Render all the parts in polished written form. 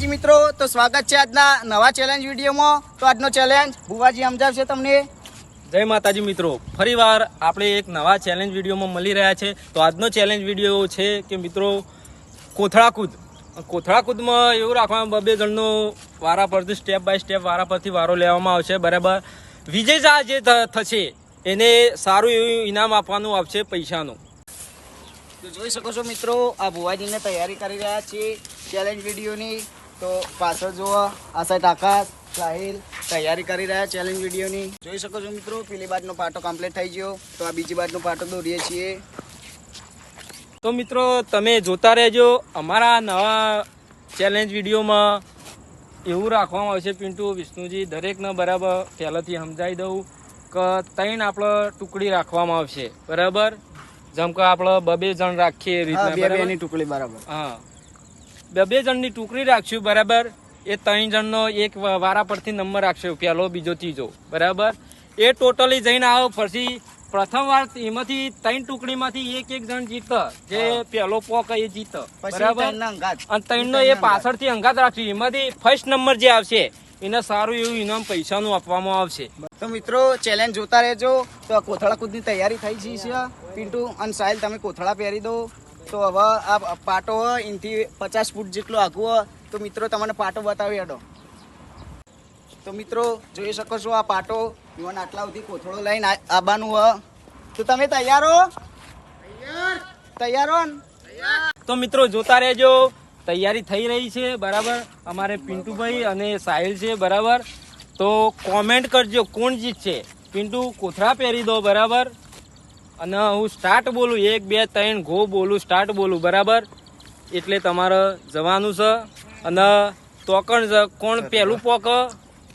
માતાજી મિત્રો, તો સ્વાગત છે આજના નવા ચેલેન્જ વિડીયોમાં। તો આજનો ચેલેન્જ ભુવાજી સમજાવશે તમને। જય માતાજી મિત્રો, ફરીવાર આપણે એક નવા ચેલેન્જ વિડીયોમાં મળી રહ્યા છે। તો આજનો ચેલેન્જ વિડીયો છે કે મિત્રો કોથળા કૂદમાં એવું રાખવામાં બે જણનો વારા પરથી સ્ટેપ બાય સ્ટેપ વારા પરથી વારો લેવામાં આવશે, બરાબર। વિજેતા જે થશે એને સારું એવું ઇનામ આપવાનું આવશે પૈસાનું। તો જોઈ શકો છો મિત્રો, આ ભુવાજીને તૈયારી કરી રહ્યા છે ચેલેન્જ વિડીયોની। તો પાછળ જુઓ, આ સાઈડ આકાશ સાહિલ તૈયારી કરી રહ્યા ચેલેન્જ વિડીયોની। જોઈ શકો છો મિત્રો, પેલી બાજુનો પાટો કમ્પ્લીટ થઈ ગયો, તો આ બીજી બાજુનો પાટો દોરીએ છીએ। તો મિત્રો તમે જોતા રહેજો અમારા નવા ચેલેન્જ વિડીયોમાં। એવું રાખવામાં આવશે પિન્ટુ વિષ્ણુજી, દરેકને બરાબર પહેલાંથી સમજાવી દઉં કે 3 આપણે ટુકડી રાખવામાં આવશે, બરાબર। જેમ કે આપણે 2 જણ રાખીએ એ રીતના, બે ટુકડી, બરાબર। હા, 2 જણની ટુકડી રાખશું, બરાબર। એ 3 જણનો એક વારા પરથી નંબર રાખશું, પહેલો બીજો ત્રીજો, બરાબર। એ ટોટલી જઈને આવો, પછી પ્રથમ વાર એમાંથી 3 ટુકડીમાંથી એક જણ જીત, જે પહેલો પોક એ જીત, બરાબર। અને 3 નો એ પાછળથી અંગાત રાખશું, એમાંથી ફર્સ્ટ નંબર જે આવશે એને સારું એવું ઇનામ પૈસાનું આપવામાં આવશે। તો મિત્રો ચેલેન્જ જોતા રહેજો। તો આ કોથળા કૂદની તૈયારી થઈ ગઈ છે। પિન્ટુ અને સાહિલ તમે કોથળા પહેરી દો। તો હવે આ પાટો હોય એનાથી 50 ફૂટ જેટલો આઘું હોય। તો મિત્રો તમને પાટો બતાવી હેડો। તો મિત્રો જોઈ શકો છો, આ પાટો યુવાન આટલા સુધી કોથળો લઈને આવવાનું હોય। તો તમે તૈયાર હો? તૈયાર હો ને? તો મિત્રો જોતા રહેજો, તૈયારી થઈ રહી છે, બરાબર। અમારે પિન્ટુભાઈ અને સાહિલ છે, બરાબર। તો કોમેન્ટ કરજો કોણ જીતશે। પિન્ટુ કોથળા પહેરી દો, બરાબર। અને હું સ્ટાર્ટ બોલું, 1 2 3 ગો બોલું, સ્ટાર્ટ બોલું, બરાબર। એટલે તમારે જવાનું છે અને તોકણ કોણ પહેલું પોક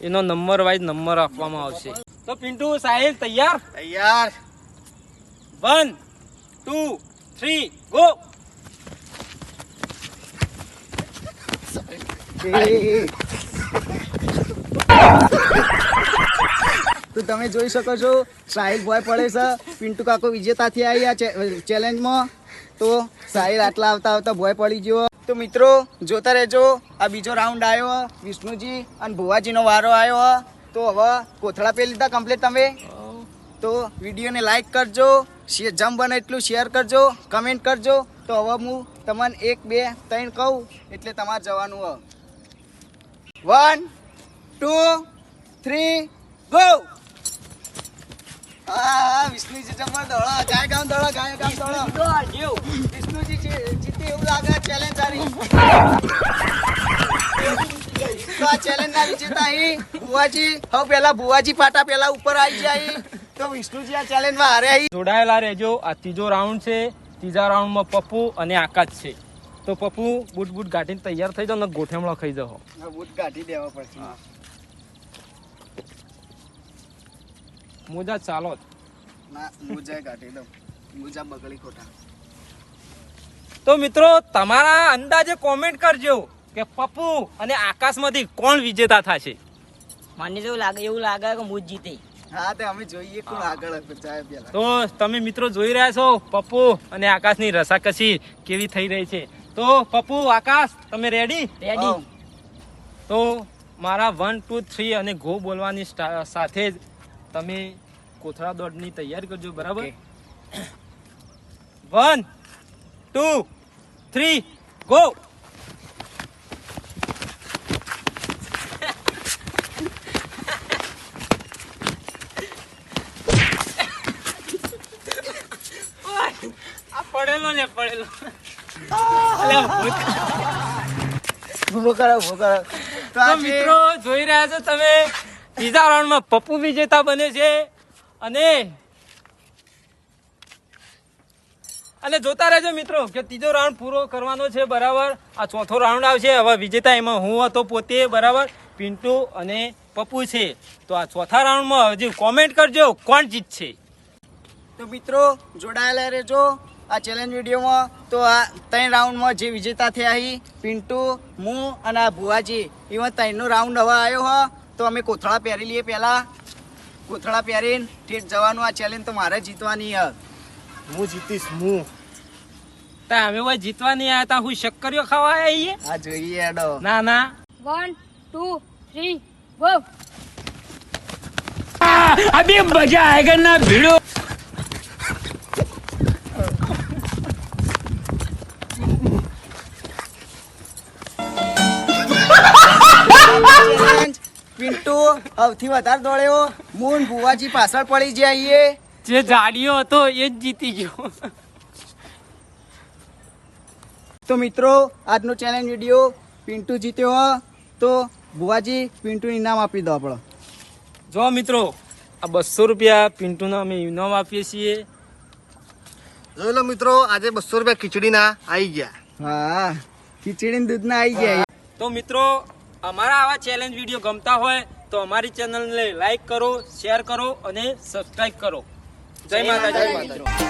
એનો નંબર વાઇઝ નંબર આપવામાં આવશે। તો પિન્ટુ સાહિલ તૈયાર? તૈયાર। 1 2 3 ગો। તો તમે જોઈ શકો છો, સાહિલ ભોય પડે છે। પિન્ટુ કાકો વિજેતા થયા આ ચેલેન્જમાં। તો સાહિલ આટલા આવતા ભોય પડી ગયો। તો મિત્રો જોતા રહેજો, આ બીજો રાઉન્ડ આવ્યો, વિષ્ણુજી અને ભુવાજીનો વારો આવ્યો। તો હવે કોથળા પહેરી લીધા કમ્પ્લીટ તમે। તો વિડીયોને લાઈક કરજો, જેમ બને એટલું શેર કરજો, કમેન્ટ કરજો। તો હવે હું તમને 1 2 3 કહું એટલે તમારે જવાનું હોય। 1 2 3 ગો। હા, વિષ્ણુજી જમવા દોડો, ગાય ગામ દોડો, વિષ્ણુજી જીતે એવું લાગે ચેલેન્જ સારી। તો આ ચેલેન્જ ના વિજેતા અહીં ભુવાજી। હવે પેલા ભુવાજી પાટા પેલા ઉપર આવી જાય, તો વિષ્ણુજી આ ચેલેન્જ માં હારે અહીં। જોડાયેલા રહેજો, આ ત્રીજો રાઉન્ડ છે। ત્રીજા રાઉન્ડમાં પપ્પુ અને આકાશ છે। તો પપ્પુ બૂટ ગાંઠીને તૈયાર થઈ જાવ ને ગોઠેમણો ખાઈ જાઓ। બૂટ કાઢી દેવા પડશે। મોજા ચાલો ના, મોજા કાઢી દઉં, મોજા બગડી ખોટા। તો મિત્રો તમારા અંદાજે કોમેન્ટ કરજો કે પપ્પુ અને આકાશમાંથી કોણ વિજેતા થશે। મને એવું લાગે કે હું જીતે। હા, તે અમે જોઈએ કોણ આગળ જાય પેલા। તો તમે મિત્રો જોઈ રહ્યા છો પપ્પુ અને આકાશની રસાકસી કેવી થઈ રહી છે। તો પપ્પુ આકાશ તમે રેડી? રેડી। તો મારા 1 2 3 અને ગો બોલવાની સાથે જ તમે કોથળા દોડની તૈયારી કરજો, બરાબર? 1 2 3 ગો। પડેલો ને પડેલો, ઉભો કરો। તો મિત્રો જોઈ રહ્યા છો તમે, ત્રીજા રાઉન્ડમાં પપ્પુ વિજેતા બને છે। અને જોતા રહેજો મિત્રો કે ત્રીજો રાઉન્ડ પૂરો કરવાનો છે, બરાબર। આ ચોથો રાઉન્ડ આવશે, હવે વિજેતા એમાં હું હતો પોતે, બરાબર। પિન્ટુ અને પપ્પુ છે। તો આ ચોથા રાઉન્ડમાં હજી કોમેન્ટ કરજો કોણ જીતશે। તો મિત્રો જોડાયેલા રહેજો આ ચેલેન્જ વિડીયોમાં। તો આ 3 રાઉન્ડમાં જે વિજેતા થયા અહીં પિન્ટુ, હું અને આ ભુવાજી, એમાં 3નો રાઉન્ડ હવે આવ્યો હો। તો અમે કોથળા પહેરી લઈએ, પહેલા કોથળા પહેરીને ઠેઠ જવાનું। આ ચેલેન્જ તો મારે જીતવાની હ। હું જીતીશ, હું તા અમે કોઈ જીતવા નહીં આવ્યા તા હું શક્કરીઓ ખાવા આવીએ આ જોઈએ હેડો. ના ના 1 2 3 ગો. અભી મજા આયેગા ના ભીડો. Challenge. પિન્ટુ સૌથી વધારે દોડ્યો. મૂન ભુવાજી પાછળ પડી જઈએ. જે જાડીઓ હતો એ જ જીતી ગયો. તો મિત્રો આજનો ચેલેન્જ વિડીયો પિન્ટુ જીત્યો હો. તો ભુવાજી પિન્ટુ ઇનામ આપી દો આપણો. જો મિત્રો આ 200 રૂપિયા પિન્ટુના અમે ઇનામ આપીએ છીએ. જોઈ લો મિત્રો, આજે 200 રૂપિયા ખીચડીના આવી ગયા. હા ખીચડી ને દૂધ ના આવી ગયા. તો મિત્રો અમારા આવા ચેલેન્જ વિડીયો ગમતા હોય તો અમારી ચેનલને લાઈક કરો, શેર કરો અને સબસ્ક્રાઇબ કરો. જય માતાજી.